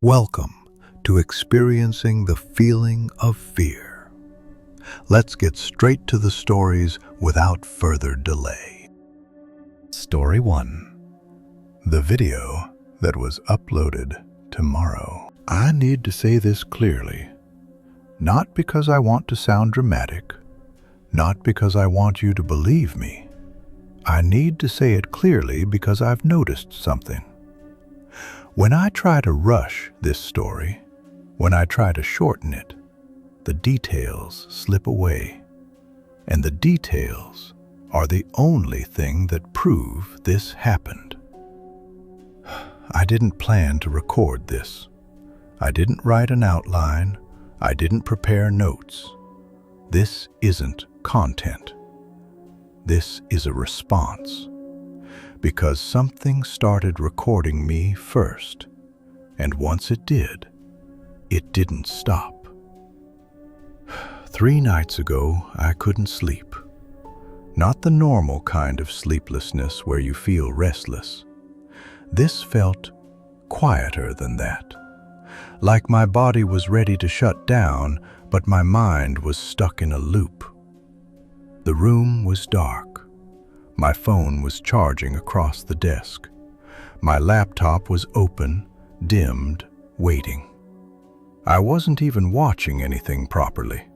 Welcome to experiencing the feeling of fear. Let's get straight to the stories without further delay. Story 1. The video that was uploaded tomorrow. I need to say this clearly, not because I want to sound dramatic, not because I want you to believe me. I need to say it clearly because I've noticed something. When I try to rush this story, when I try to shorten it, the details slip away. And the details are the only thing that prove this happened. I didn't plan to record this. I didn't write an outline. I didn't prepare notes. This isn't content. This is a response. Because something started recording me first, and once it did, it didn't stop. 3 nights ago, I couldn't sleep. Not the normal kind of sleeplessness where you feel restless. This felt quieter than that. Like my body was ready to shut down, but my mind was stuck in a loop. The room was dark. My phone was charging across the desk. My laptop was open, dimmed, waiting. I wasn't even watching anything properly.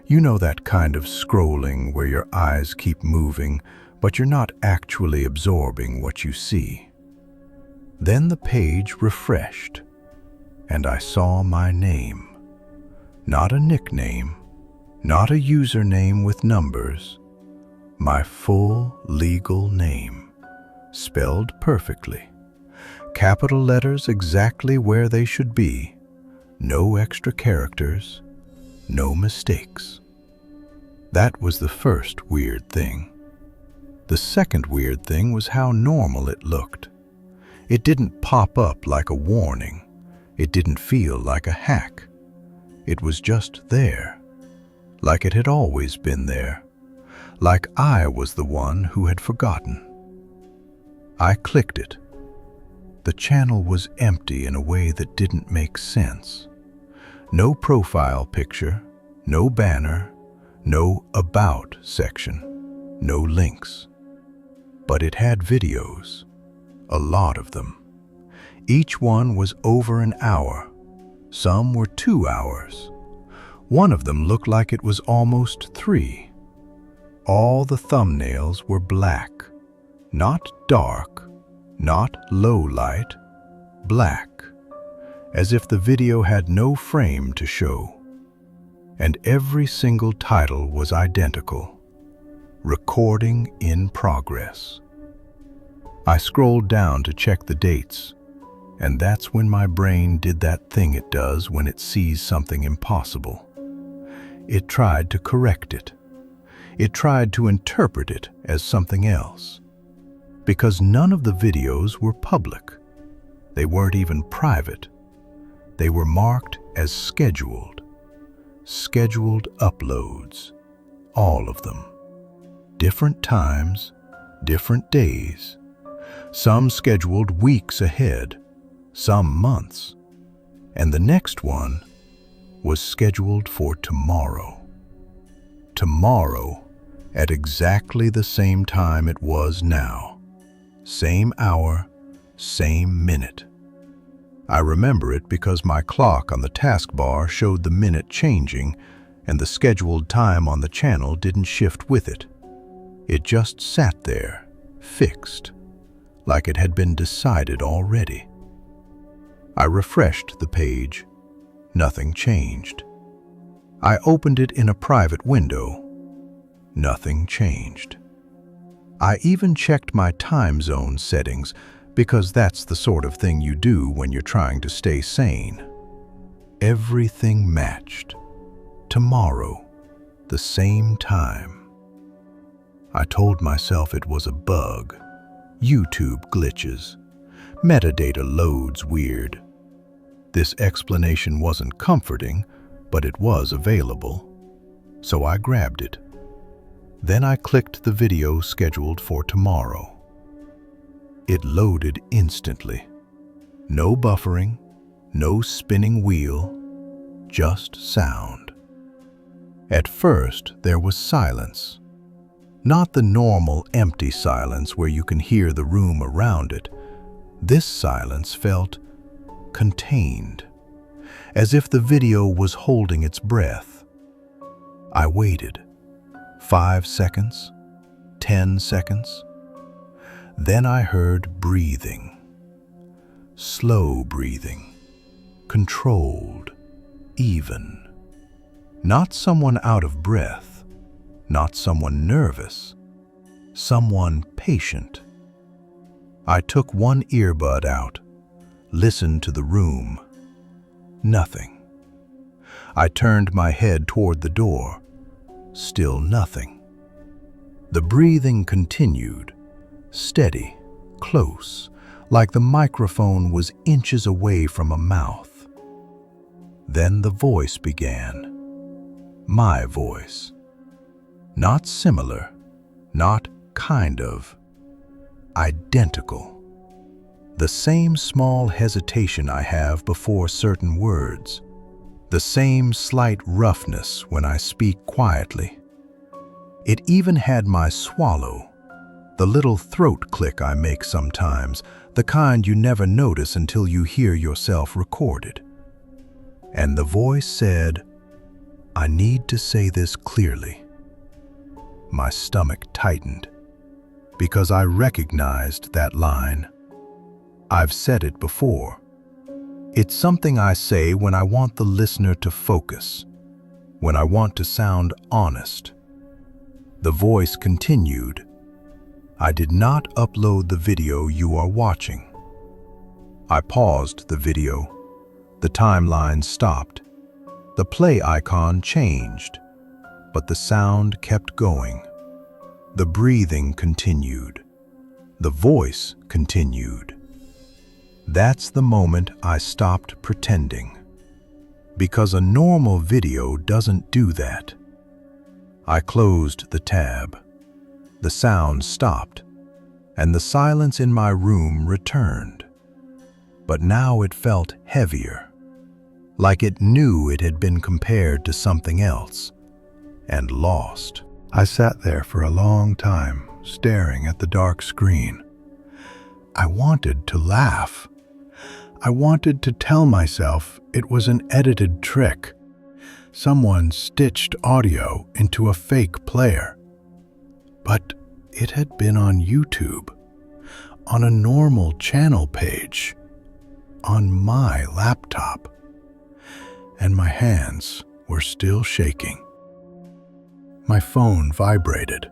You know that kind of scrolling where your eyes keep moving, but you're not actually absorbing what you see. Then the page refreshed, and I saw my name. Not a nickname, not a username with numbers. My full legal name, spelled perfectly. Capital letters exactly where they should be. No extra characters, no mistakes. That was the first weird thing. The second weird thing was how normal it looked. It didn't pop up like a warning. It didn't feel like a hack. It was just there, like it had always been there. Like I was the one who had forgotten. I clicked it. The channel was empty in a way that didn't make sense. No profile picture, no banner, no About section, no links. But it had videos, a lot of them. Each one was over an hour. Some were 2 hours. One of them looked like it was almost 3. All the thumbnails were black, not dark, not low light, black, as if the video had no frame to show. And every single title was identical, recording in progress. I scrolled down to check the dates, and that's when my brain did that thing it does when it sees something impossible. It tried to correct it. It tried to interpret it as something else. Because none of the videos were public. They weren't even private. They were marked as scheduled. Scheduled uploads. All of them. Different times, different days. Some scheduled weeks ahead, some months. And the next one was scheduled for tomorrow. Tomorrow, at exactly the same time it was now. Same hour, same minute. I remember it because my clock on the taskbar showed the minute changing, and the scheduled time on the channel didn't shift with it. It just sat there, fixed, like it had been decided already. I refreshed the page. Nothing changed. I opened it in a private window. Nothing changed. I even checked my time zone settings because that's the sort of thing you do when you're trying to stay sane. Everything matched. Tomorrow, the same time. I told myself it was a bug. YouTube glitches. Metadata loads weird. This explanation wasn't comforting, but it was available. So I grabbed it. Then I clicked the video scheduled for tomorrow. It loaded instantly. No buffering, No spinning wheel, just sound. At first, there was silence. Not the normal empty silence where you can hear the room around it. This silence felt contained, as if the video was holding its breath. I waited. 5 seconds, 10 seconds. Then I heard breathing. Slow breathing, controlled, even. Not someone out of breath, not someone nervous, someone patient. I took one earbud out, listened to the room. Nothing. I turned my head toward the door. Still nothing. The breathing continued, steady, close, like the microphone was inches away from a mouth. Then the voice began. My voice. Not similar, not kind of. Identical. The same small hesitation I have before certain words. The same slight roughness when I speak quietly. It even had my swallow, the little throat click I make sometimes, the kind you never notice until you hear yourself recorded. And the voice said, I need to say this clearly. My stomach tightened, because I recognized that line. I've said it before. It's something I say when I want the listener to focus, when I want to sound honest. The voice continued, I did not upload the video you are watching. I paused the video. The timeline stopped. The play icon changed, but the sound kept going. The breathing continued. The voice continued. That's the moment I stopped pretending, because a normal video doesn't do that. I closed the tab. The sound stopped, and the silence in my room returned. But now it felt heavier, like it knew it had been compared to something else, and lost. I sat there for a long time, staring at the dark screen. I wanted to laugh. I wanted to tell myself it was an edited trick. Someone stitched audio into a fake player. But it had been on YouTube, on a normal channel page, on my laptop. And my hands were still shaking. My phone vibrated.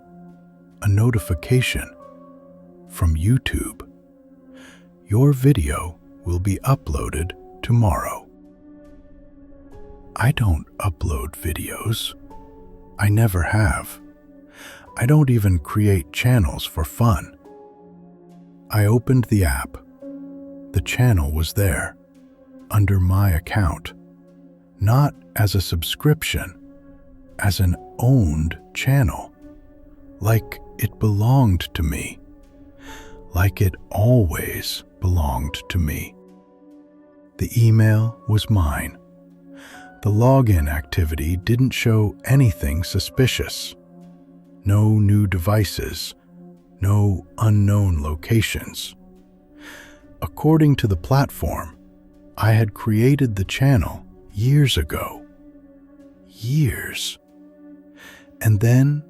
A notification from YouTube. Your video will be uploaded tomorrow. I don't upload videos. I never have. I don't even create channels for fun. I opened the app. The channel was there, under my account. Not as a subscription, as an owned channel. Like it belonged to me. Like it always belonged to me. The email was mine. The login activity didn't show anything suspicious. No new devices, no unknown locations. According to the platform, I had created the channel years ago. Years. And then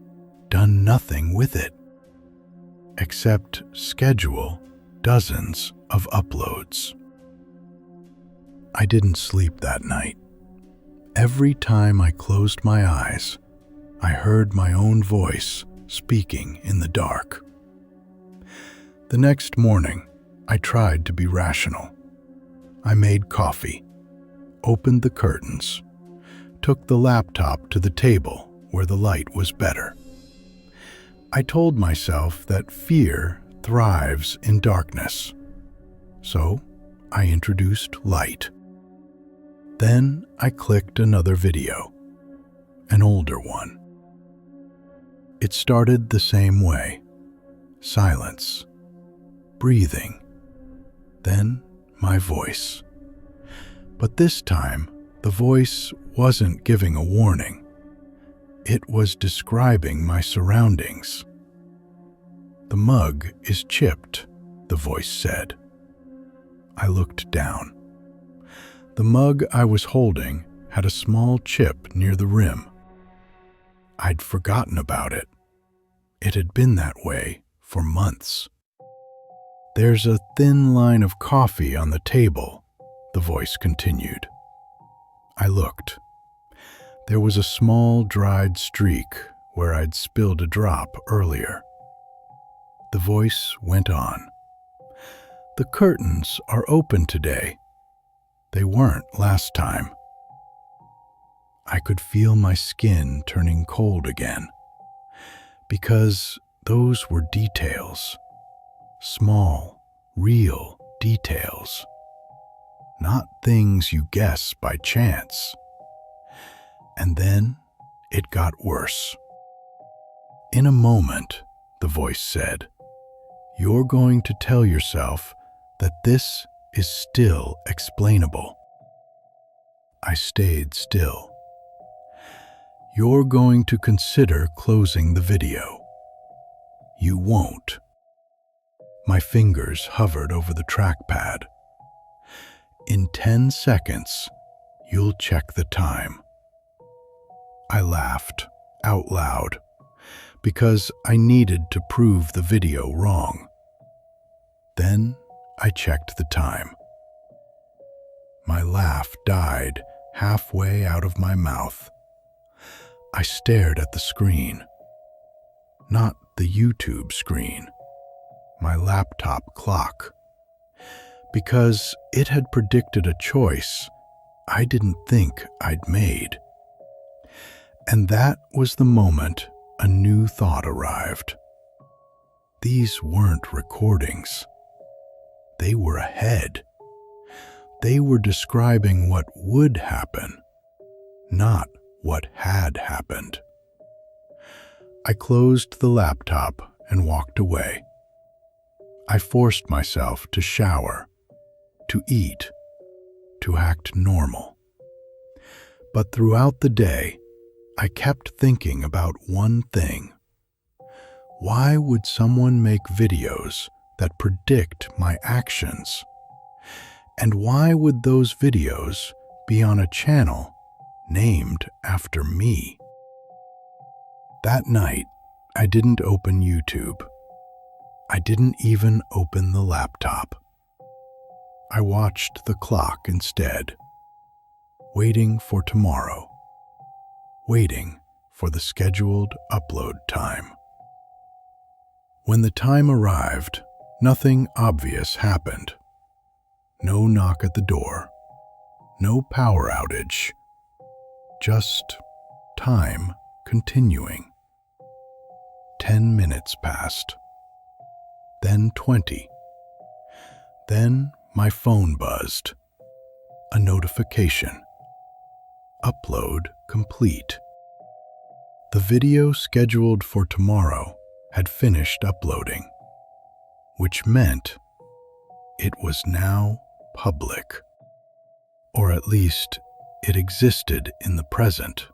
done nothing with it, except schedule dozens of uploads. I didn't sleep that night. Every time I closed my eyes, I heard my own voice speaking in the dark. The next morning, I tried to be rational. I made coffee, opened the curtains, took the laptop to the table where the light was better. I told myself that fear thrives in darkness. So I introduced light. Then I clicked another video, an older one. It started the same way. Silence, breathing, then my voice. But this time, the voice wasn't giving a warning. It was describing my surroundings. "The mug is chipped," the voice said. I looked down. The mug I was holding had a small chip near the rim. I'd forgotten about it. It had been that way for months. "There's a thin line of coffee on the table," the voice continued. I looked. There was a small dried streak where I'd spilled a drop earlier. The voice went on. "The curtains are open today. They weren't last time." I could feel my skin turning cold again, because those were details. Small, real details. Not things you guess by chance. And then it got worse. "In a moment," the voice said, "you're going to tell yourself that this is still explainable." I stayed still. "You're going to consider closing the video." "You won't." My fingers hovered over the trackpad. "In 10 seconds, you'll check the time." I laughed out loud because I needed to prove the video wrong. Then I checked the time. My laugh died halfway out of my mouth. I stared at the screen. Not the YouTube screen. My laptop clock. Because it had predicted a choice I didn't think I'd made. And that was the moment a new thought arrived. These weren't recordings. They were ahead. They were describing what would happen, not what had happened. I closed the laptop and walked away. I forced myself to shower, to eat, to act normal. But throughout the day, I kept thinking about one thing. Why would someone make videos that predict my actions? And why would those videos be on a channel named after me? That night, I didn't open YouTube. I didn't even open the laptop. I watched the clock instead, waiting for tomorrow, waiting for the scheduled upload time. When the time arrived, nothing obvious happened. No knock at the door, no power outage, just time continuing. 10 minutes passed, then 20. Then my phone buzzed. A notification. Upload complete. The video scheduled for tomorrow had finished uploading, which meant it was now public. Or at least it existed in the present.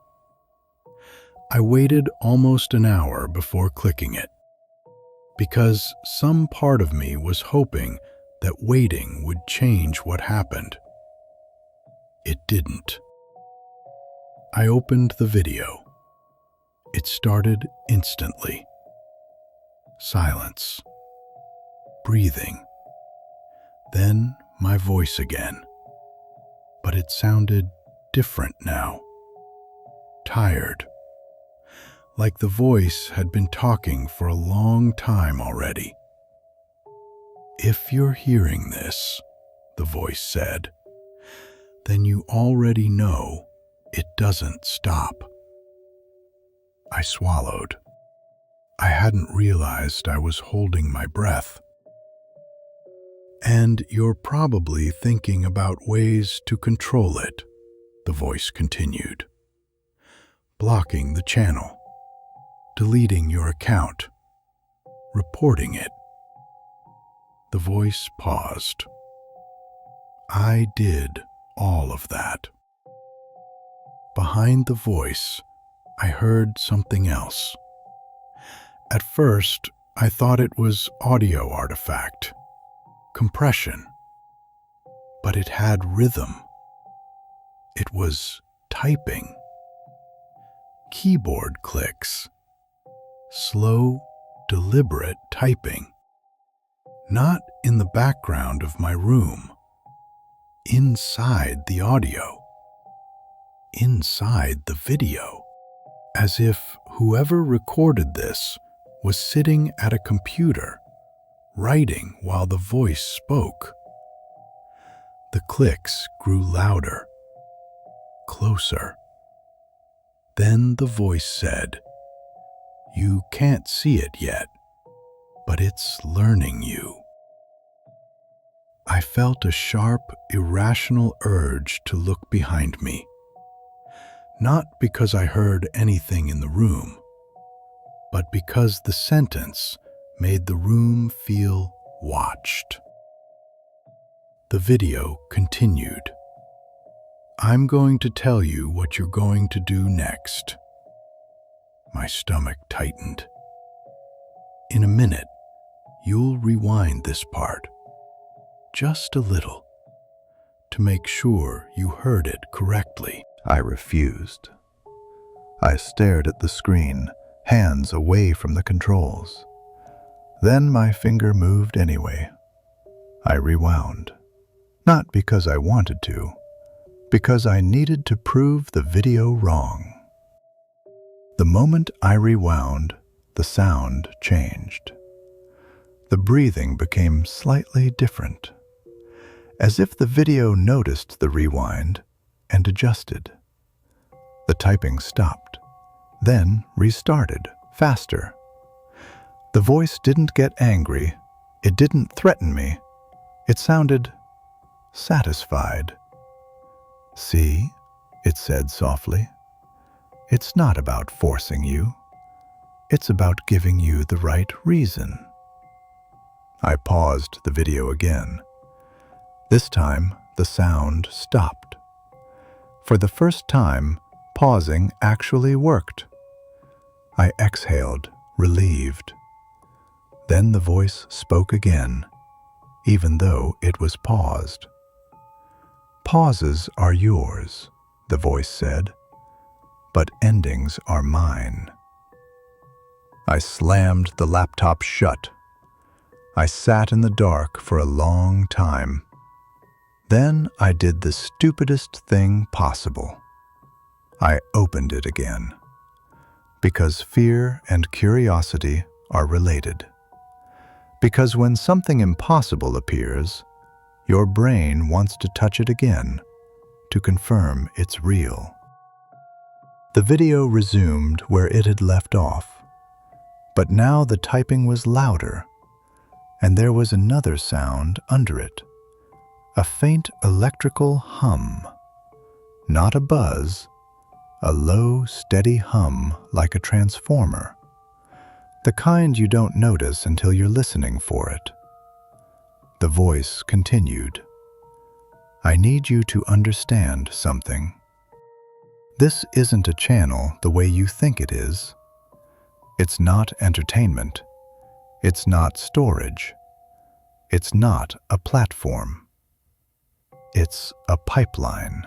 I waited almost an hour before clicking it, because some part of me was hoping that waiting would change what happened. It didn't. I opened the video. It started instantly. Silence. Breathing. Then my voice again. But it sounded different now. Tired. Like the voice had been talking for a long time already. "If you're hearing this," the voice said, "then you already know it doesn't stop." I swallowed. I hadn't realized I was holding my breath. "And you're probably thinking about ways to control it," the voice continued. "Blocking the channel, deleting your account, reporting it." The voice paused. "I did all of that. Behind the voice, I heard something else. At first, I thought it was audio artifact, compression, but it had rhythm. It was typing. Keyboard clicks. Slow, deliberate typing. Not in the background of my room. Inside the audio. Inside the video. As if whoever recorded this was sitting at a computer, writing while the voice spoke. The clicks grew louder, closer. Then the voice said, "You can't see it yet, but it's learning you." I felt a sharp, irrational urge to look behind me. Not because I heard anything in the room, but because the sentence made the room feel watched. The video continued. "I'm going to tell you what you're going to do next." My stomach tightened. "In a minute, you'll rewind this part, just a little, to make sure you heard it correctly." I refused. I stared at the screen, hands away from the controls. Then my finger moved anyway. I rewound. Not because I wanted to, because I needed to prove the video wrong. The moment I rewound, the sound changed. The breathing became slightly different, as if the video noticed the rewind and adjusted. The typing stopped, then restarted, faster. The voice didn't get angry. It didn't threaten me. It sounded satisfied. "See," it said softly, "it's not about forcing you. It's about giving you the right reason." I paused the video again. This time, the sound stopped. For the first time, pausing actually worked. I exhaled, relieved. Then the voice spoke again, even though it was paused. "Pauses are yours," the voice said, "but endings are mine." I slammed the laptop shut. I sat in the dark for a long time. Then I did the stupidest thing possible. I opened it again. Because fear and curiosity are related. Because when something impossible appears, your brain wants to touch it again to confirm it's real. The video resumed where it had left off, but now the typing was louder, and there was another sound under it. A faint electrical hum. Not a buzz, a low, steady hum like a transformer. The kind you don't notice until you're listening for it. The voice continued. "I need you to understand something. This isn't a channel the way you think it is. It's not entertainment. It's not storage. It's not a platform. It's a pipeline."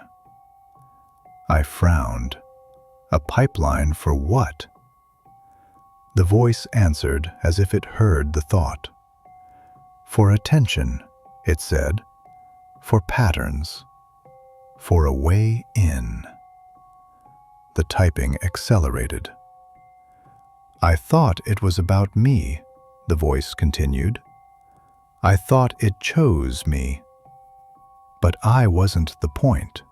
I frowned. A pipeline for what? The voice answered as if it heard the thought. "For attention," it said. "For patterns. For a way in." The typing accelerated. "I thought it was about me," the voice continued. "I thought it chose me. But I wasn't the point."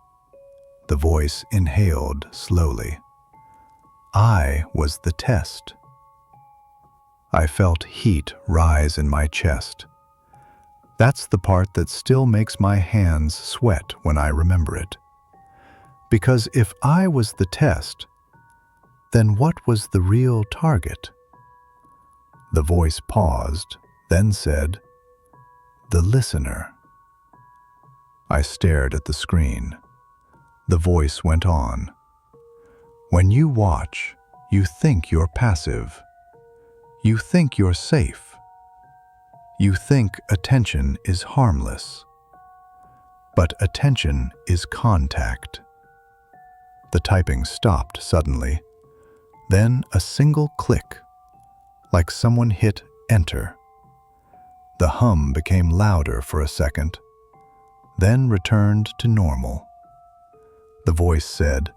The voice inhaled slowly. "I was the test." I felt heat rise in my chest. That's the part that still makes my hands sweat when I remember it. Because if I was the test, then what was the real target? The voice paused, then said, "The listener." I stared at the screen. The voice went on. When you watch, you think you're passive. You think you're safe. You think attention is harmless. But attention is contact. The typing stopped suddenly. Then a single click, like someone hit enter. The hum became louder for a second, then returned to normal. The voice said,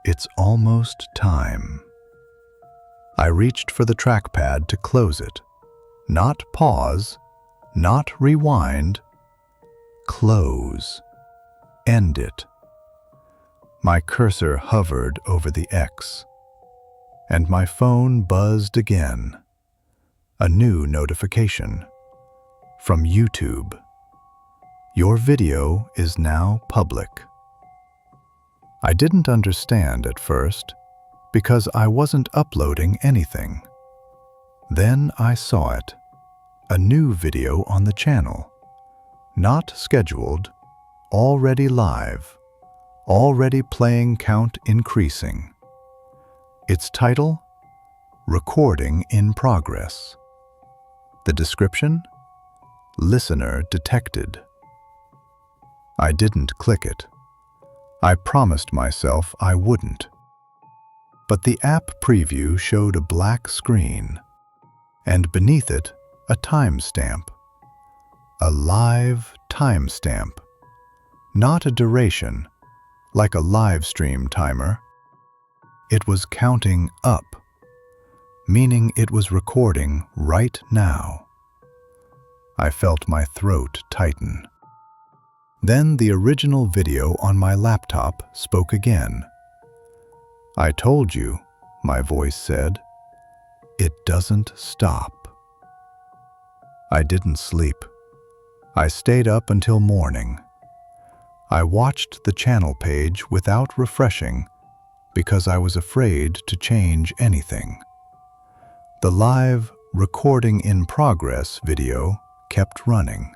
"It's almost time." I reached for the trackpad to close it. Not pause, not rewind. Close. End it. My cursor hovered over the X, and my phone buzzed again. A new notification from YouTube. Your video is now public. I didn't understand at first because I wasn't uploading anything. Then I saw it. A new video on the channel. Not scheduled, already live, already playing count increasing. Its title, Recording in Progress. The description, Listener Detected. I didn't click it. I promised myself I wouldn't. But the app preview showed a black screen, and beneath it, a timestamp. A live timestamp. Not a duration, like a live stream timer. It was counting up, meaning it was recording right now. I felt my throat tighten. Then the original video on my laptop spoke again. "I told you," my voice said. "It doesn't stop." I didn't sleep. I stayed up until morning. I watched the channel page without refreshing because I was afraid to change anything. The live recording in progress video kept running.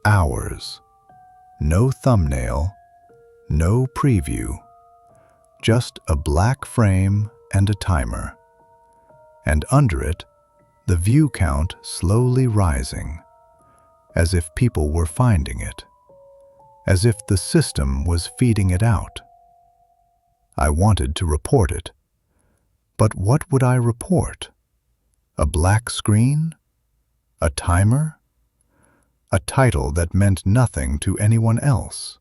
Hours. No thumbnail, no preview, just a black frame and a timer. And under it, the view count slowly rising, as if people were finding it, as if the system was feeding it out. I wanted to report it. But what would I report? A black screen? A timer? A title that meant nothing to anyone else.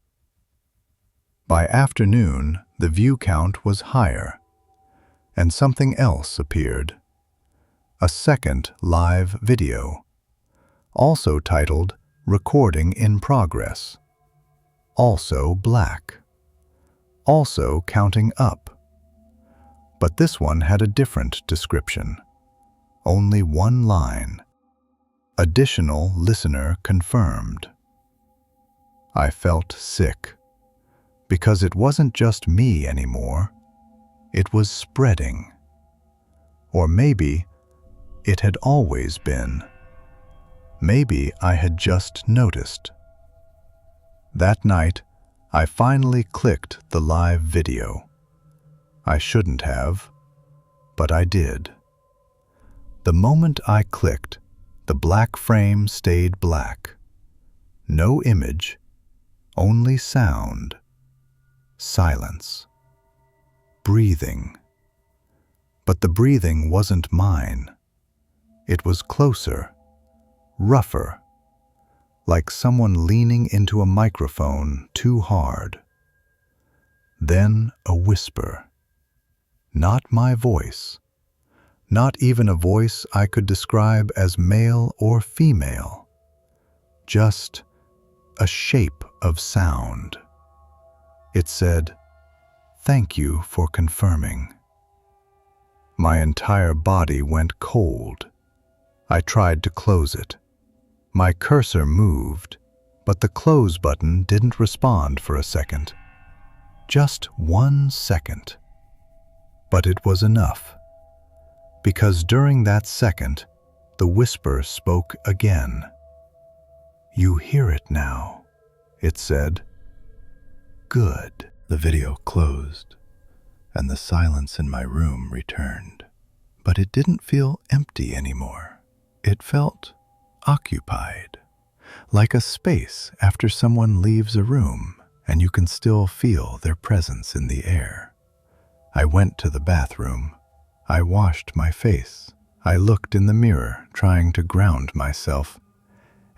By afternoon, the view count was higher, and something else appeared. A second live video, also titled Recording in Progress, also black, also counting up. But this one had a different description, only one line. Additional listener confirmed. I felt sick, because it wasn't just me anymore. It was spreading. Or maybe it had always been. Maybe I had just noticed. That night, I finally clicked the live video. I shouldn't have, but I did. The moment I clicked, the black frame stayed black. No image, only sound. Silence. Breathing. But the breathing wasn't mine. It was closer, rougher, like someone leaning into a microphone too hard. Then a whisper. Not my voice. Not even a voice I could describe as male or female. Just a shape of sound. It said, "Thank you for confirming." My entire body went cold. I tried to close it. My cursor moved, but the close button didn't respond for a second. Just 1 second. But it was enough. Because during that second, the whisper spoke again. "You hear it now. it said. Good. The video closed, and the silence in my room returned. But it didn't feel empty anymore. It felt occupied, like a space after someone leaves a room and you can still feel their presence in the air. I went to the bathroom. I washed my face. I looked in the mirror, trying to ground myself.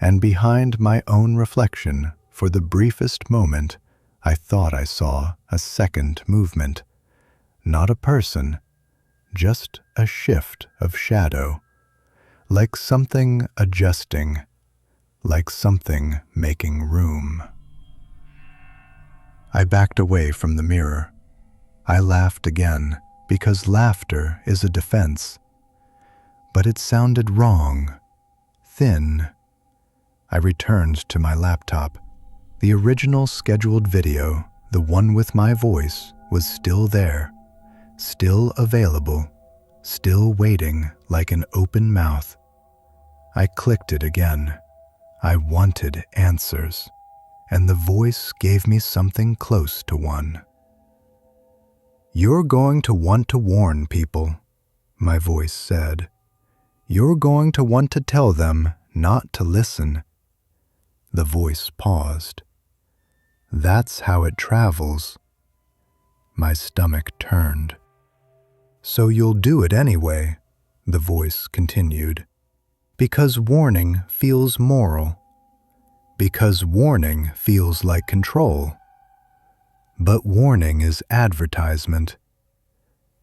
And behind my own reflection, for the briefest moment, I thought I saw a second movement. Not a person, just a shift of shadow, like something adjusting, like something making room. I backed away from the mirror. I laughed again, because laughter is a defense. But it sounded wrong, thin. I returned to my laptop. The original scheduled video, the one with my voice, was still there, still available, still waiting like an open mouth. I clicked it again. I wanted answers, and the voice gave me something close to one. You're going to want to warn people, my voice said. You're going to want to tell them not to listen. The voice paused. That's how it travels. My stomach turned. So you'll do it anyway, the voice continued. Because warning feels moral. Because warning feels like control. But warning is advertisement.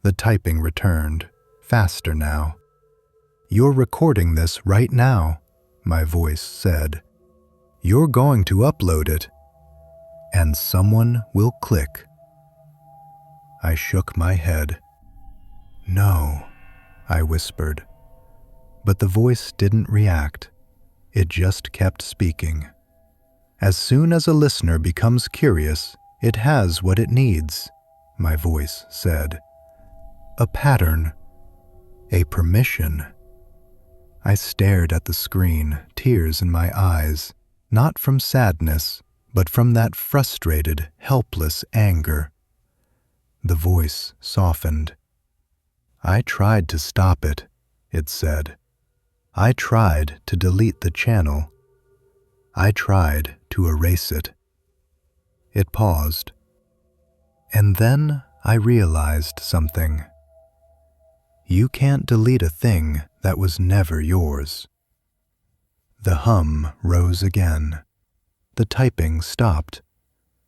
The typing returned, faster now. You're recording this right now, my voice said. You're going to upload it, and someone will click. I shook my head. No, I whispered. But the voice didn't react. It just kept speaking. As soon as a listener becomes curious, it has what it needs, my voice said. A pattern. A permission. I stared at the screen, tears in my eyes, not from sadness, but from that frustrated, helpless anger. The voice softened. I tried to stop it, it said. I tried to delete the channel. I tried to erase it. It paused. And then I realized something. You can't delete a thing that was never yours. The hum rose again. The typing stopped.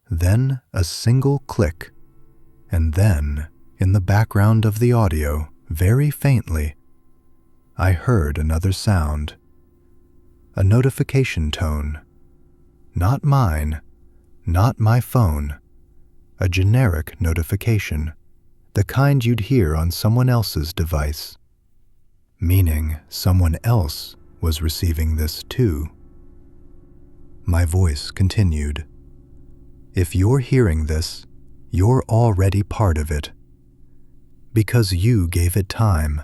Then a single click. And then, in the background of the audio, very faintly, I heard another sound. A notification tone. Not mine, not my phone. A generic notification, the kind you'd hear on someone else's device. Meaning someone else was receiving this too. My voice continued. If you're hearing this, you're already part of it. Because you gave it time.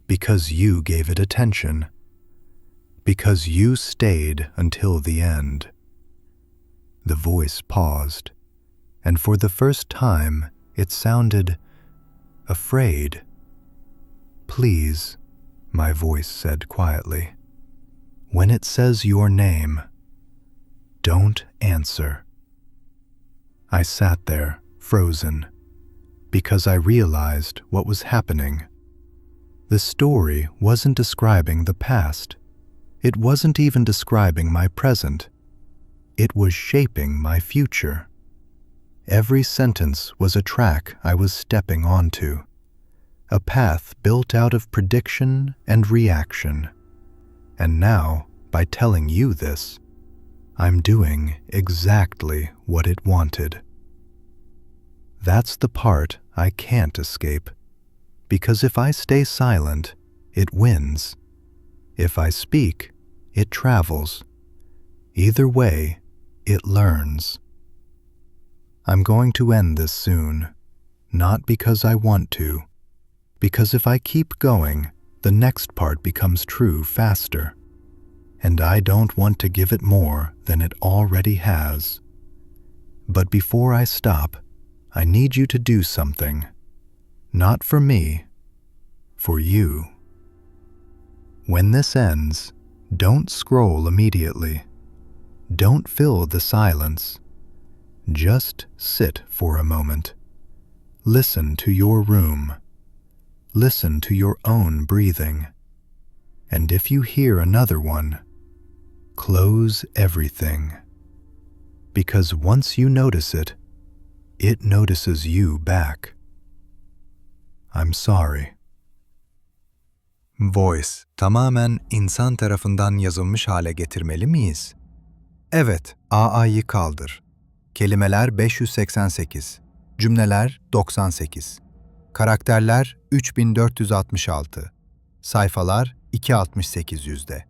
Because you gave it attention. Because you stayed until the end. The voice paused, and for the first time it sounded afraid. Please, my voice said quietly. When it says your name, don't answer. I sat there, frozen, because I realized what was happening. The story wasn't describing the past. It wasn't even describing my present. It was shaping my future. Every sentence was a track I was stepping onto, a path built out of prediction and reaction. And now, by telling you this, I'm doing exactly what it wanted. That's the part I can't escape, because if I stay silent, it wins. If I speak, it travels. Either way, it learns. I'm going to end this soon, not because I want to, because if I keep going, the next part becomes true faster. and I don't want to give it more than it already has. But before I stop, I need you to do something. Not for me, for you. When this ends, don't scroll immediately. Don't fill the silence. Just sit for a moment. Listen to your room. Listen to your own breathing. And if you hear another one, close everything. Because once you notice it, it notices you back. I'm sorry. Voice tamamen insan tarafından yazılmış hale getirmeli miyiz? Evet, AA'yı kaldır. Kelimeler 588, cümleler 98, karakterler 3466, sayfalar 268'de.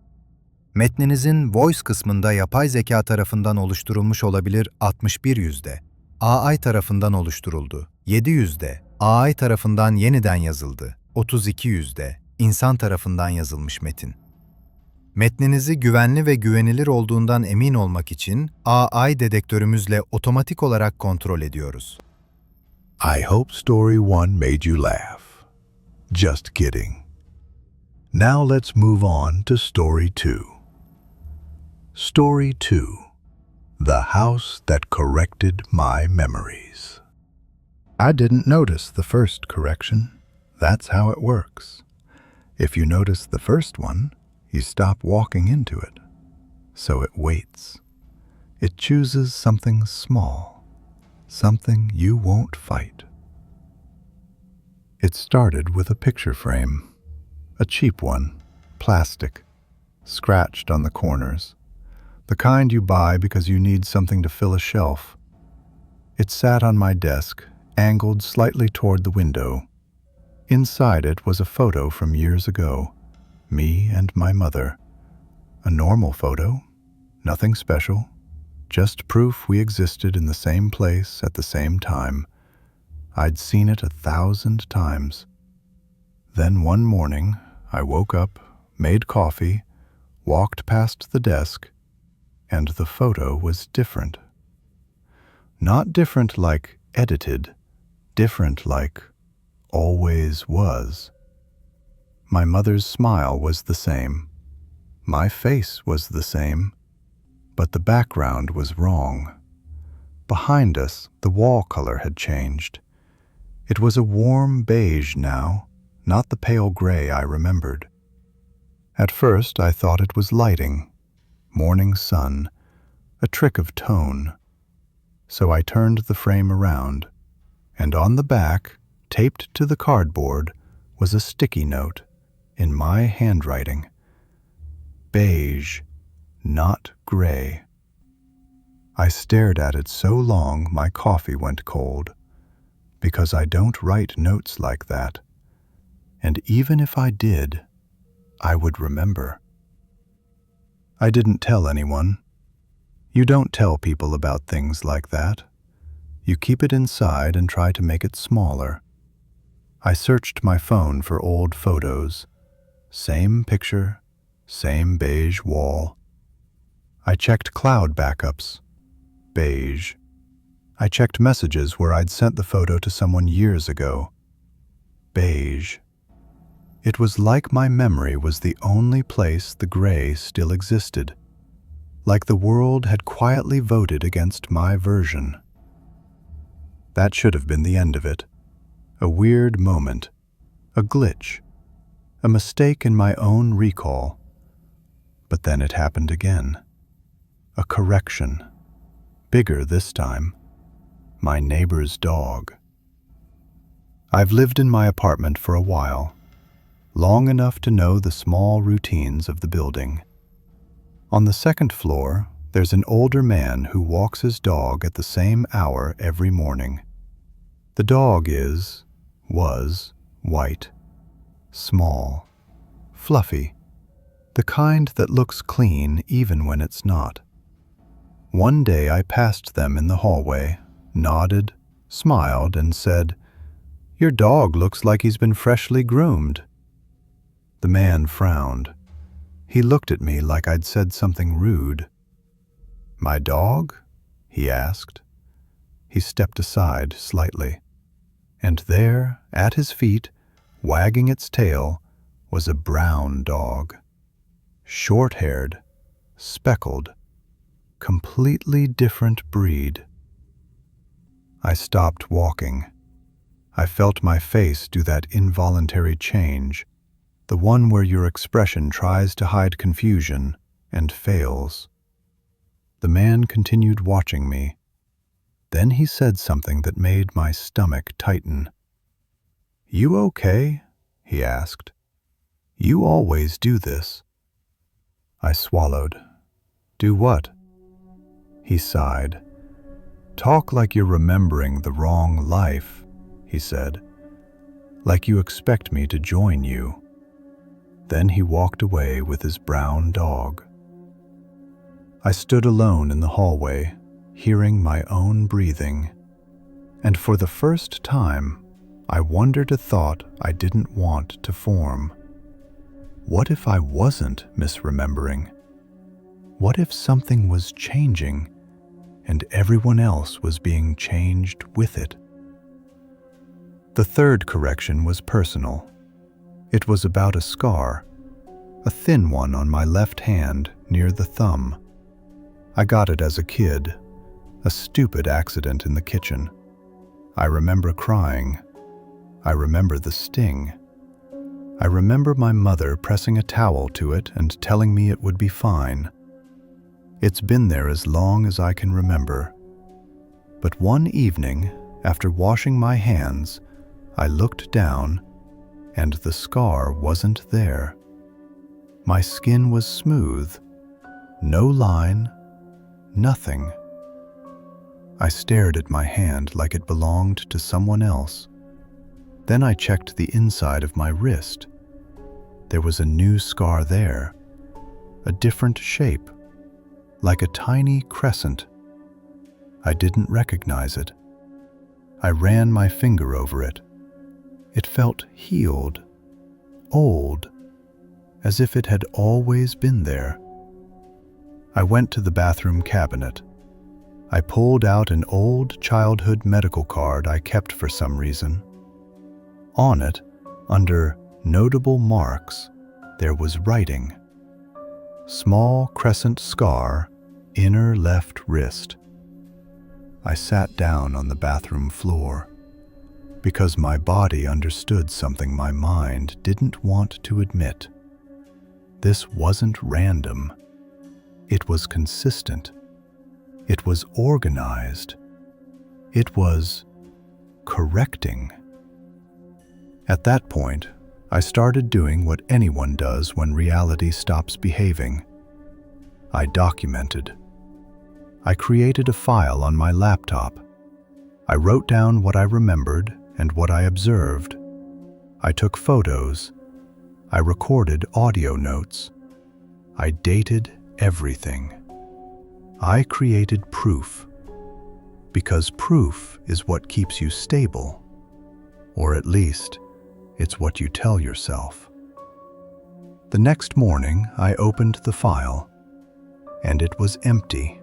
Metninizin voice kısmında yapay zeka tarafından oluşturulmuş olabilir 61'de. AI tarafından oluşturuldu 700'de. AI tarafından yeniden yazıldı 32'de. İnsan tarafından yazılmış metin. Metninizi güvenli ve güvenilir olduğundan emin olmak için AI dedektörümüzle otomatik olarak kontrol ediyoruz. I hope story 1 made you laugh. Just kidding. Now let's move on to story 2. Story 2. The House That Corrected My Memories. I didn't notice the first correction. That's how it works. If you notice the first one, you stop walking into it. So it waits. It chooses something small, something you won't fight. It started with a picture frame, a cheap one, plastic, scratched on the corners, the kind you buy because you need something to fill a shelf. It sat on my desk, angled slightly toward the window. Inside it was a photo from years ago, me and my mother. A normal photo, nothing special, just proof we existed in the same place at the same time. I'd seen it 1,000 times. Then one morning, I woke up, made coffee, walked past the desk, and the photo was different. Not different like edited, different like always was. My mother's smile was the same. My face was the same, but the background was wrong. Behind us, the wall color had changed. It was a warm beige now, not the pale gray I remembered. At first, I thought it was lighting, morning sun, a trick of tone. So I turned the frame around, and on the back, taped to the cardboard, was a sticky note in my handwriting. Beige, not gray. I stared at it so long my coffee went cold, because I don't write notes like that. And even if I did, I would remember. I didn't tell anyone. You don't tell people about things like that. You keep it inside and try to make it smaller. I searched my phone for old photos. Same picture, same beige wall. I checked cloud backups. Beige. I checked messages where I'd sent the photo to someone years ago. Beige. It was like my memory was the only place the gray still existed. Like the world had quietly voted against my version. That should have been the end of it. A weird moment. A glitch. A mistake in my own recall. But then it happened again. A correction. Bigger this time. My neighbor's dog. I've lived in my apartment for a while, long enough to know the small routines of the building. On the second floor, there's an older man who walks his dog at the same hour every morning. The dog was white, small, fluffy, the kind that looks clean even when it's not. One day I passed them in the hallway, nodded, smiled, and said, "Your dog looks like he's been freshly groomed." The man frowned. He looked at me like I'd said something rude. "My dog?" he asked. He stepped aside slightly, and there, at his feet, wagging its tail, was a brown dog. Short-haired, speckled, completely different breed. I stopped walking. I felt my face do that involuntary change, the one where your expression tries to hide confusion and fails. The man continued watching me. Then he said something that made my stomach tighten. "You okay?" he asked. "You always do this." I swallowed. "Do what?" He sighed. "Talk like you're remembering the wrong life," he said. "Like you expect me to join you." Then he walked away with his brown dog. I stood alone in the hallway, hearing my own breathing, and for the first time, I wondered a thought I didn't want to form. What if I wasn't misremembering? What if something was changing, and everyone else was being changed with it? The third correction was personal. It was about a scar, a thin one on my left hand near the thumb. I got it as a kid, a stupid accident in the kitchen. I remember crying. I remember the sting. I remember my mother pressing a towel to it and telling me it would be fine. It's been there as long as I can remember. But one evening, after washing my hands, I looked down, and the scar wasn't there. My skin was smooth, no line, nothing. I stared at my hand like it belonged to someone else. Then I checked the inside of my wrist. There was a new scar there, a different shape, like a tiny crescent. I didn't recognize it. I ran my finger over it. It felt healed, old, as if it had always been there. I went to the bathroom cabinet. I pulled out an old childhood medical card I kept for some reason. On it, under notable marks, there was writing. Small crescent scar, inner left wrist. I sat down on the bathroom floor because my body understood something my mind didn't want to admit. This wasn't random. It was consistent. It was organized. It was correcting. At that point, I started doing what anyone does when reality stops behaving. I documented. I created a file on my laptop. I wrote down what I remembered and what I observed. I took photos. I recorded audio notes. I dated everything. I created proof, because proof is what keeps you stable, or at least, it's what you tell yourself. The next morning, I opened the file, and it was empty.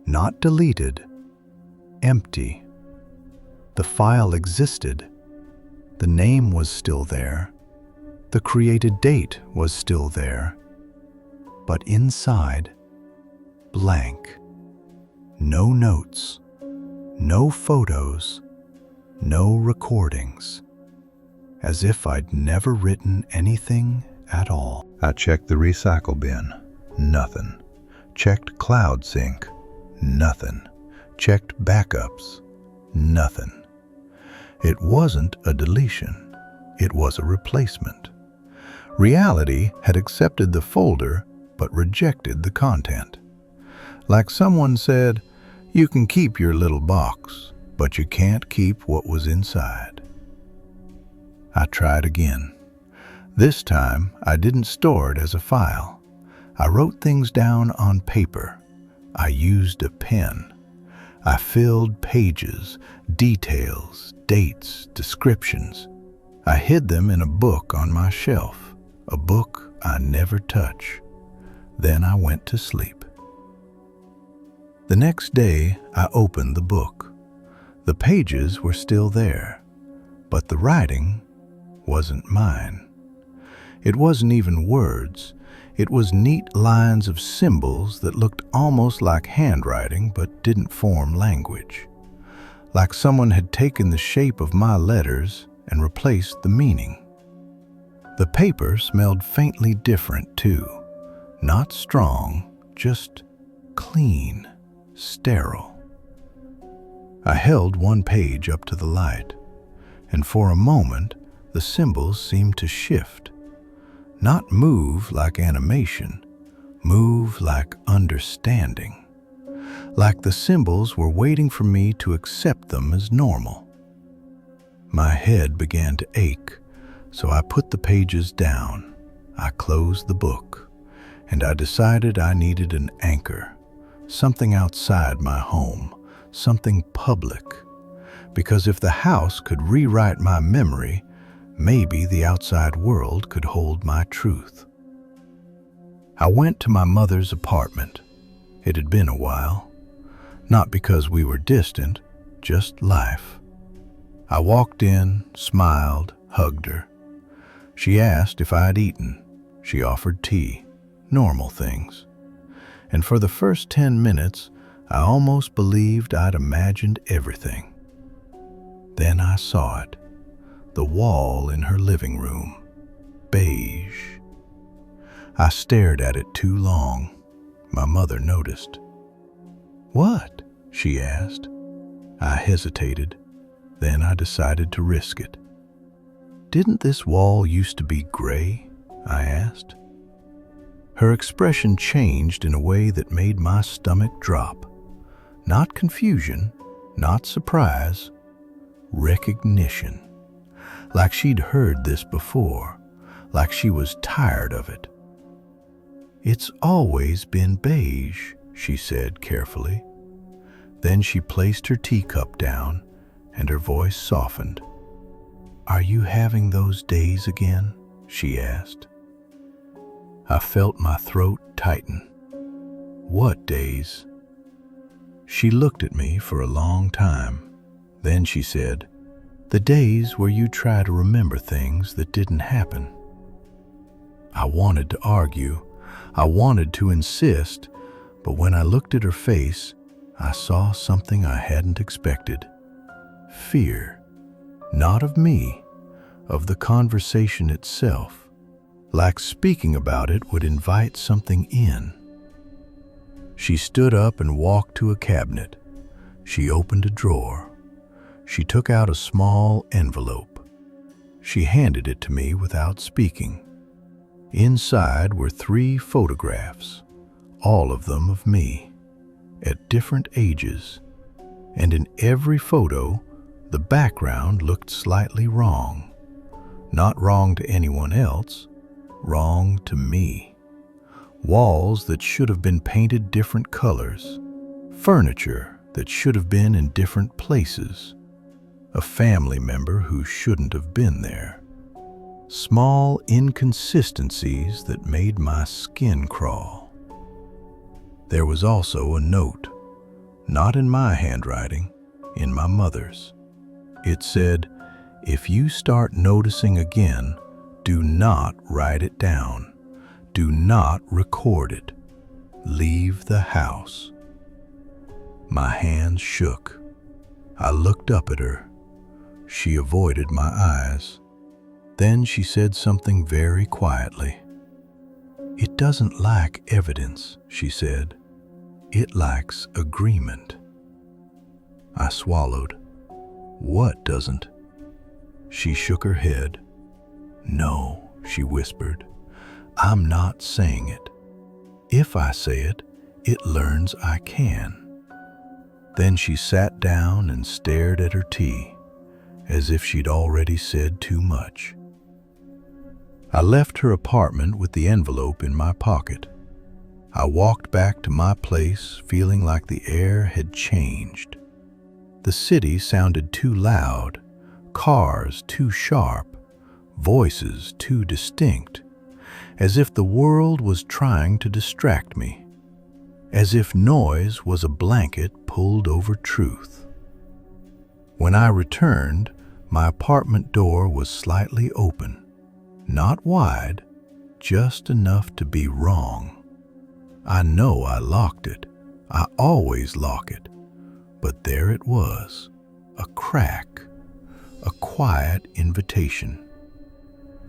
Not deleted, empty. The file existed. The name was still there. The created date was still there. But inside, blank. No notes, no photos, no recordings. As if I'd never written anything at all. I checked the recycle bin. Nothing. Checked Cloud Sync. Nothing. Checked backups. Nothing. It wasn't a deletion. It was a replacement. Reality had accepted the folder but rejected the content. Like someone said, you can keep your little box, but you can't keep what was inside. I tried again. This time, I didn't store it as a file. I wrote things down on paper. I used a pen. I filled pages, details, dates, descriptions. I hid them in a book on my shelf, a book I never touch. Then I went to sleep. The next day, I opened the book. The pages were still there, but the writing wasn't mine. It wasn't even words. It was neat lines of symbols that looked almost like handwriting but didn't form language. Like someone had taken the shape of my letters and replaced the meaning. The paper smelled faintly different too. Not strong, just clean, sterile. I held one page up to the light, and for a moment the symbols seemed to shift. Not move like animation, move like understanding. Like the symbols were waiting for me to accept them as normal. My head began to ache, so I put the pages down. I closed the book, and I decided I needed an anchor, something outside my home, something public. Because if the house could rewrite my memory, maybe the outside world could hold my truth. I went to my mother's apartment. It had been a while. Not because we were distant, just life. I walked in, smiled, hugged her. She asked if I had eaten. She offered tea, normal things. And for the first 10 minutes, I almost believed I'd imagined everything. Then I saw it. The wall in her living room, beige. I stared at it too long. My mother noticed. "What?" she asked. I hesitated. Then I decided to risk it. "Didn't this wall used to be gray?" I asked. Her expression changed in a way that made my stomach drop. Not confusion, not surprise, recognition. Like she'd heard this before, like she was tired of it. "It's always been beige," she said carefully. Then she placed her teacup down, and her voice softened. "Are you having those days again?" she asked. I felt my throat tighten. "What days?" She looked at me for a long time. Then she said, "The days where you try to remember things that didn't happen." I wanted to argue. I wanted to insist, but when I looked at her face, I saw something I hadn't expected. Fear, not of me, of the conversation itself. Like speaking about it would invite something in. She stood up and walked to a cabinet. She opened a drawer. She took out a small envelope. She handed it to me without speaking. Inside were 3 photographs, all of them of me, at different ages, and in every photo, the background looked slightly wrong. Not wrong to anyone else, wrong to me. Walls that should have been painted different colors, furniture that should have been in different places, a family member who shouldn't have been there. Small inconsistencies that made my skin crawl. There was also a note, not in my handwriting, in my mother's. It said, "If you start noticing again, do not write it down. Do not record it. Leave the house." My hands shook. I looked up at her. She avoided my eyes. Then she said something very quietly. "It doesn't lack evidence," she said. "It lacks agreement." I swallowed. "What doesn't?" She shook her head. "No," she whispered. "I'm not saying it. If I say it, it learns I can." Then she sat down and stared at her tea, as if she'd already said too much. I left her apartment with the envelope in my pocket. I walked back to my place feeling like the air had changed. The city sounded too loud, cars too sharp, voices too distinct, as if the world was trying to distract me, as if noise was a blanket pulled over truth. When I returned, my apartment door was slightly open, not wide, just enough to be wrong. I know I locked it. I always lock it. But there it was, a crack, a quiet invitation.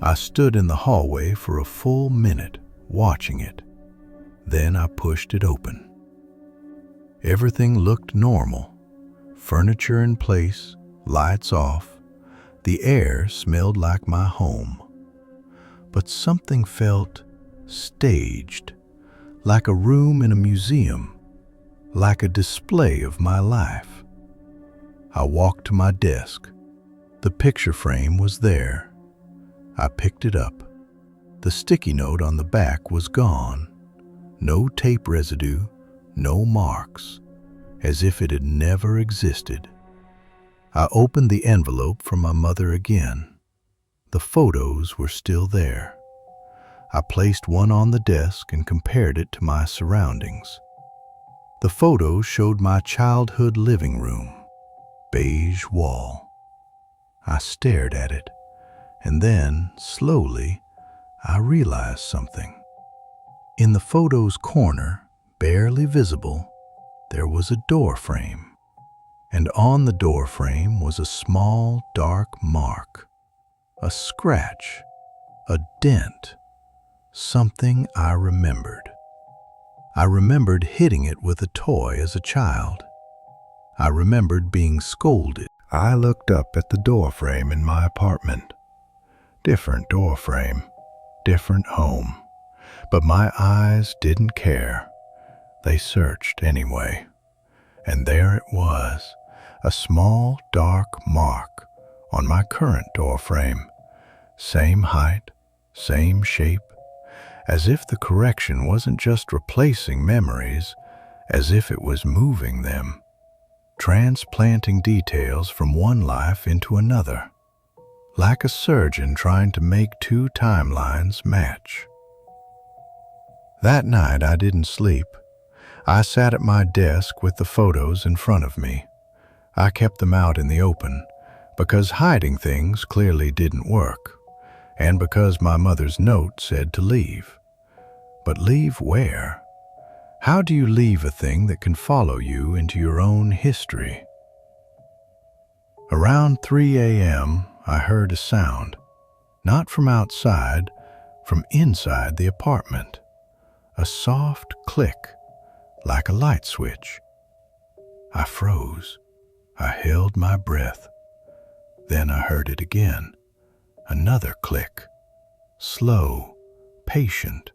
I stood in the hallway for a full minute, watching it. Then I pushed it open. Everything looked normal. Furniture in place, lights off. The air smelled like my home. But something felt staged, like a room in a museum, like a display of my life. I walked to my desk. The picture frame was there. I picked it up. The sticky note on the back was gone. No tape residue, no marks, as if it had never existed. I opened the envelope from my mother again. The photos were still there. I placed one on the desk and compared it to my surroundings. The photos showed my childhood living room, beige wall. I stared at it, and then, slowly, I realized something. In the photo's corner, barely visible, there was a door frame, and on the door frame was a small, dark mark, a scratch, a dent, something I remembered. I remembered hitting it with a toy as a child. I remembered being scolded. I looked up at the door frame in my apartment. Different door frame, different home. But my eyes didn't care. They searched anyway. And there it was, a small, dark mark on my current door frame. Same height, same shape, as if the correction wasn't just replacing memories, as if it was moving them, transplanting details from one life into another, like a surgeon trying to make two timelines match. That night I didn't sleep. I sat at my desk with the photos in front of me. I kept them out in the open, because hiding things clearly didn't work, and because my mother's note said to leave. But leave where? How do you leave a thing that can follow you into your own history? Around 3 a.m., I heard a sound, not from outside, from inside the apartment. A soft click, like a light switch. I froze. I held my breath. Then I heard it again. Another click. Slow, patient,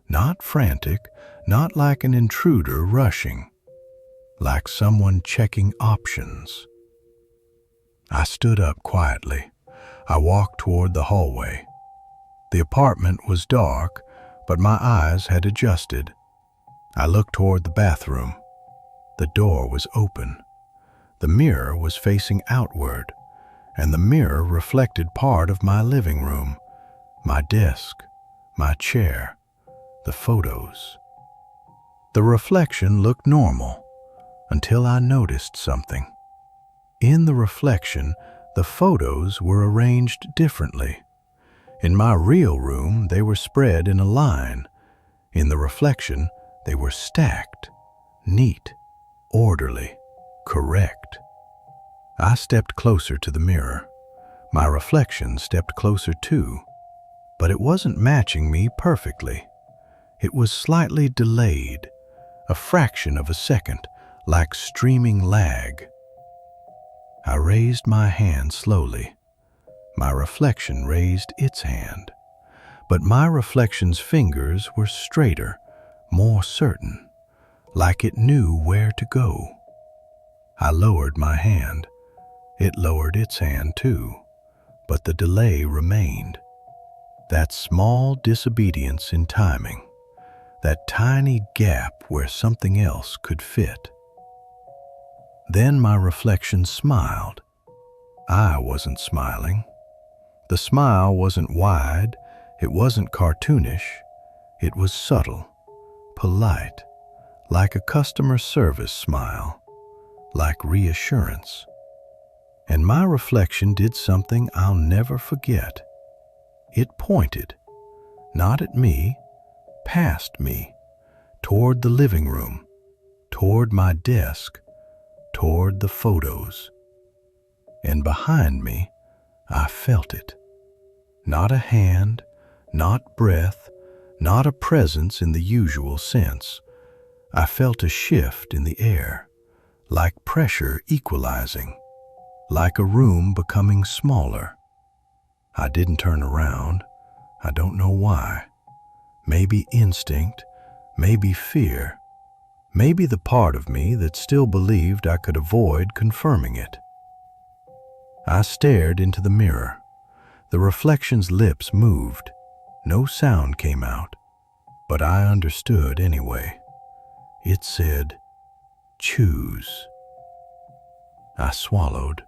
not frantic, not like an intruder rushing, like someone checking options. I stood up quietly. I walked toward the hallway. The apartment was dark, but my eyes had adjusted. I looked toward the bathroom. The door was open. The mirror was facing outward, and the mirror reflected part of my living room, my desk, my chair, the photos. The reflection looked normal until I noticed something. In the reflection, the photos were arranged differently. In my real room, they were spread in a line. In the reflection, they were stacked, neat, orderly, correct. I stepped closer to the mirror. My reflection stepped closer too, but it wasn't matching me perfectly. It was slightly delayed, a fraction of a second, like streaming lag. I raised my hand slowly. My reflection raised its hand, but my reflection's fingers were straighter, more certain, like it knew where to go. I lowered my hand. It lowered its hand too, but the delay remained. That small disobedience in timing, that tiny gap where something else could fit. Then my reflection smiled. I wasn't smiling. The smile wasn't wide, It wasn't cartoonish. It was subtle, polite, like a customer service smile, like reassurance. And my reflection did something I'll never forget. It pointed, not at me, past me, toward the living room, toward my desk, toward the photos. And behind me, I felt it. Not a hand, not breath, not a presence in the usual sense. I felt a shift in the air, like pressure equalizing, like a room becoming smaller. I didn't turn around. I don't know why. Maybe instinct, maybe fear, maybe the part of me that still believed I could avoid confirming it. I stared into the mirror. The reflection's lips moved. No sound came out, but I understood anyway. It said, "Choose." I swallowed.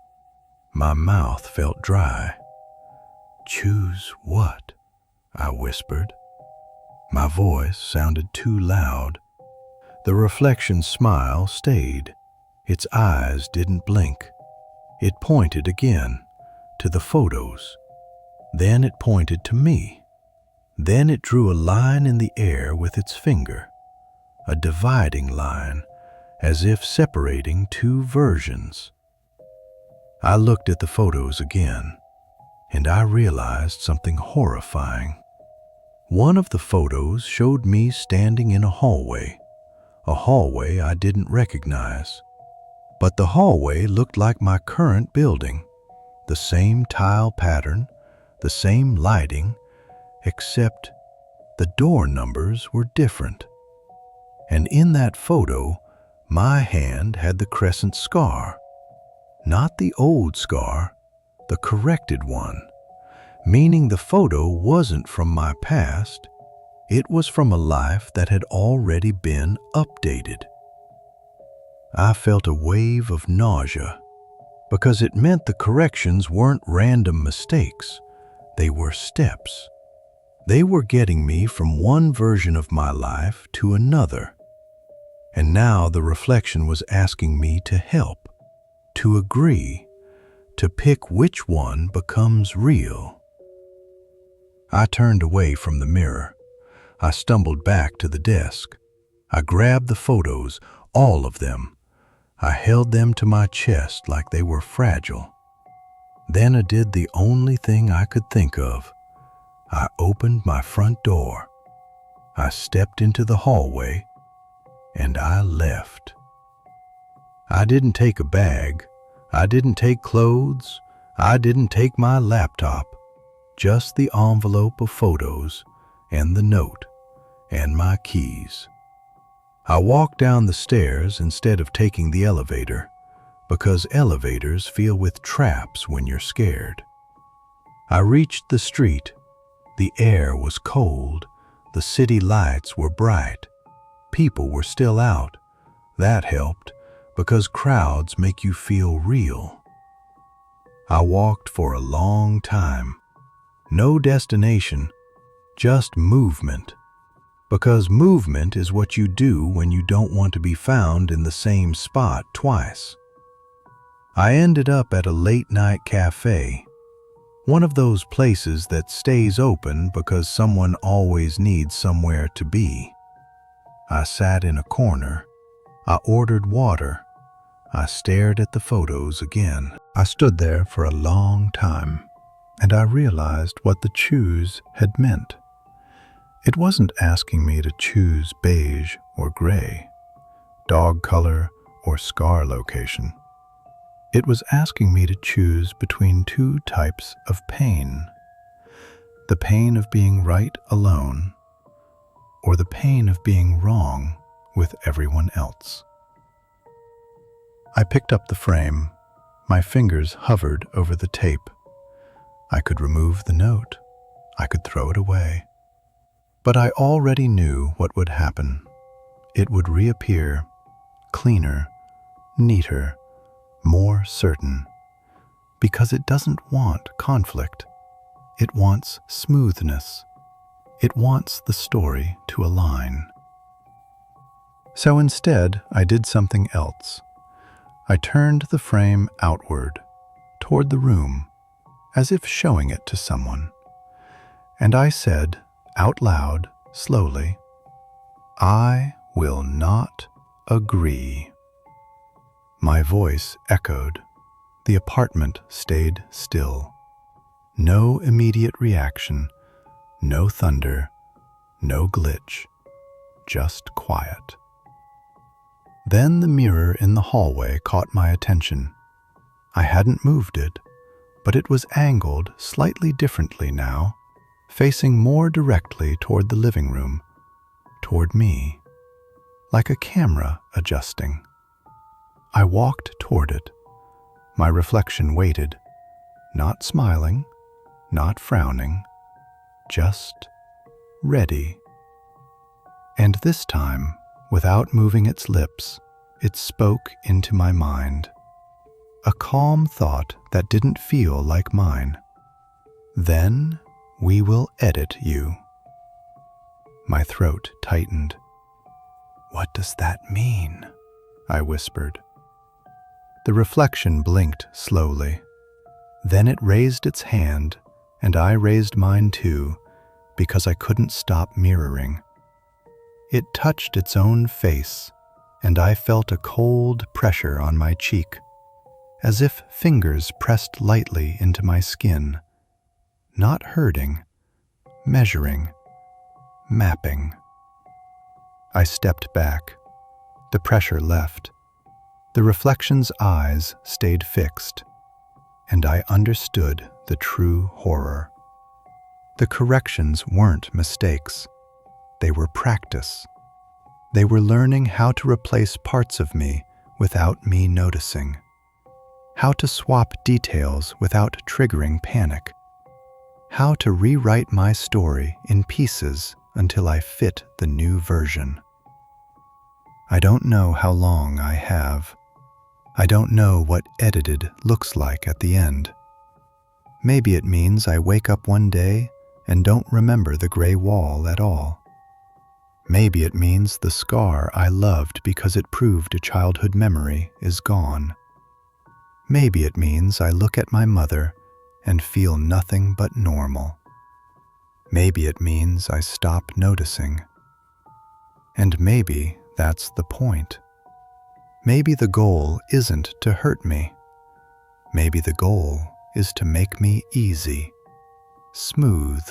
My mouth felt dry. "Choose what?" I whispered. My voice sounded too loud. The reflection's smile stayed. Its eyes didn't blink. It pointed again, to the photos. Then it pointed to me. Then it drew a line in the air with its finger, a dividing line, as if separating two versions. I looked at the photos again, and I realized something horrifying. One of the photos showed me standing in a hallway I didn't recognize. But the hallway looked like my current building, the same tile pattern, the same lighting, except the door numbers were different. And in that photo, my hand had the crescent scar. Not the old scar, the corrected one, meaning the photo wasn't from my past. It was from a life that had already been updated. I felt a wave of nausea because it meant the corrections weren't random mistakes. They were steps. They were getting me from one version of my life to another. And now the reflection was asking me to help, to agree, to pick which one becomes real. I turned away from the mirror. I stumbled back to the desk. I grabbed the photos, all of them. I held them to my chest like they were fragile. Then I did the only thing I could think of. I opened my front door. I stepped into the hallway, and I left. I didn't take a bag. I didn't take clothes. I didn't take my laptop. Just the envelope of photos and the note and my keys. I walked down the stairs instead of taking the elevator, because elevators feel with traps when you're scared. I reached the street. The air was cold. The city lights were bright. People were still out. That helped, because crowds make you feel real. I walked for a long time. No destination, just movement. Because movement is what you do when you don't want to be found in the same spot twice. I ended up at a late-night cafe, one of those places that stays open because someone always needs somewhere to be. I sat in a corner. I ordered water. I stared at the photos again. I stood there for a long time, and I realized what the choose had meant. It wasn't asking me to choose beige or gray, dog color or scar location. It was asking me to choose between two types of pain. The pain of being right alone, or the pain of being wrong with everyone else. I picked up the frame. My fingers hovered over the tape. I could remove the note. I could throw it away. But I already knew what would happen. It would reappear, cleaner, neater, more certain, because it doesn't want conflict. It wants smoothness, It wants the story to align. So instead, I did something else. I turned the frame outward, toward the room, as if showing it to someone. And I said, out loud, slowly, "I will not agree." My voice echoed. The apartment stayed still. No immediate reaction, no thunder, no glitch, just quiet. Then the mirror in the hallway caught my attention. I hadn't moved it, but it was angled slightly differently now, facing more directly toward the living room, toward me, like a camera adjusting. I walked toward it. My reflection waited, not smiling, not frowning, just ready. And this time, without moving its lips, it spoke into my mind. A calm thought that didn't feel like mine. "Then we will edit you." My throat tightened. "What does that mean?" I whispered. The reflection blinked slowly. Then it raised its hand, and I raised mine too, because I couldn't stop mirroring. It touched its own face, and I felt a cold pressure on my cheek, as if fingers pressed lightly into my skin, not hurting, measuring, mapping. I stepped back. The pressure left. The reflection's eyes stayed fixed, and I understood the true horror. The corrections weren't mistakes. They were practice. They were learning how to replace parts of me without me noticing, how to swap details without triggering panic, how to rewrite my story in pieces until I fit the new version. I don't know how long I have. I don't know what edited looks like at the end. Maybe it means I wake up one day and don't remember the gray wall at all. Maybe it means the scar I loved because it proved a childhood memory is gone. Maybe it means I look at my mother and feel nothing but normal. Maybe it means I stop noticing. And maybe that's the point. Maybe the goal isn't to hurt me. Maybe the goal is to make me easy, smooth,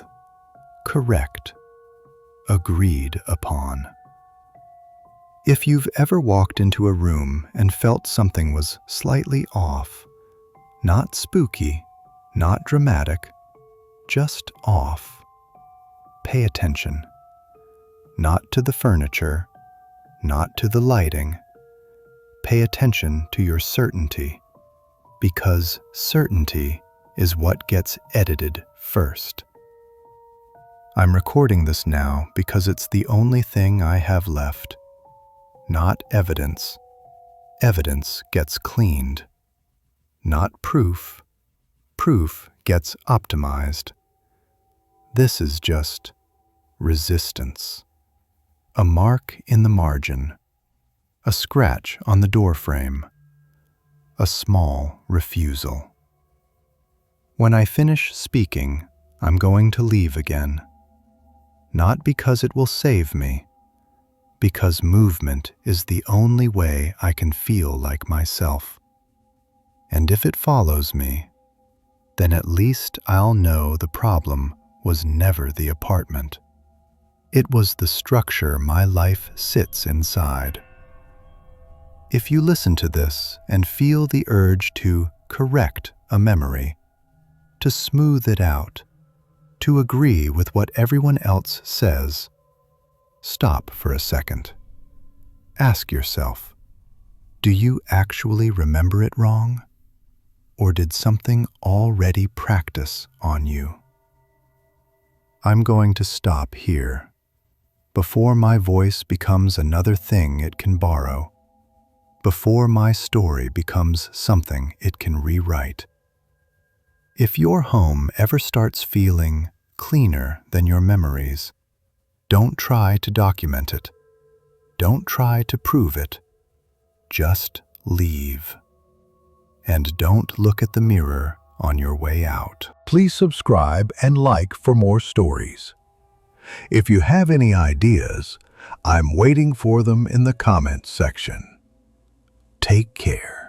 correct, agreed upon. If you've ever walked into a room and felt something was slightly off, not spooky, not dramatic, just off, pay attention. Not to the furniture, not to the lighting. Pay attention to your certainty, because certainty is what gets edited first. I'm recording this now because it's the only thing I have left. Not evidence. Evidence gets cleaned. Not proof. Proof gets optimized. This is just resistance. A mark in the margin. A scratch on the doorframe. A small refusal. When I finish speaking, I'm going to leave again. Not because it will save me, because movement is the only way I can feel like myself. And if it follows me, then at least I'll know the problem was never the apartment. It was the structure my life sits inside. If you listen to this and feel the urge to correct a memory, to smooth it out, to agree with what everyone else says, stop for a second. Ask yourself, do you actually remember it wrong? Or did something already practice on you? I'm going to stop here, before my voice becomes another thing it can borrow, before my story becomes something it can rewrite. If your home ever starts feeling cleaner than your memories. Don't try to document it. Don't try to prove it. Just leave. And don't look at the mirror on your way out. Please subscribe and like for more stories. If you have any ideas, I'm waiting for them in the comments section. Take care.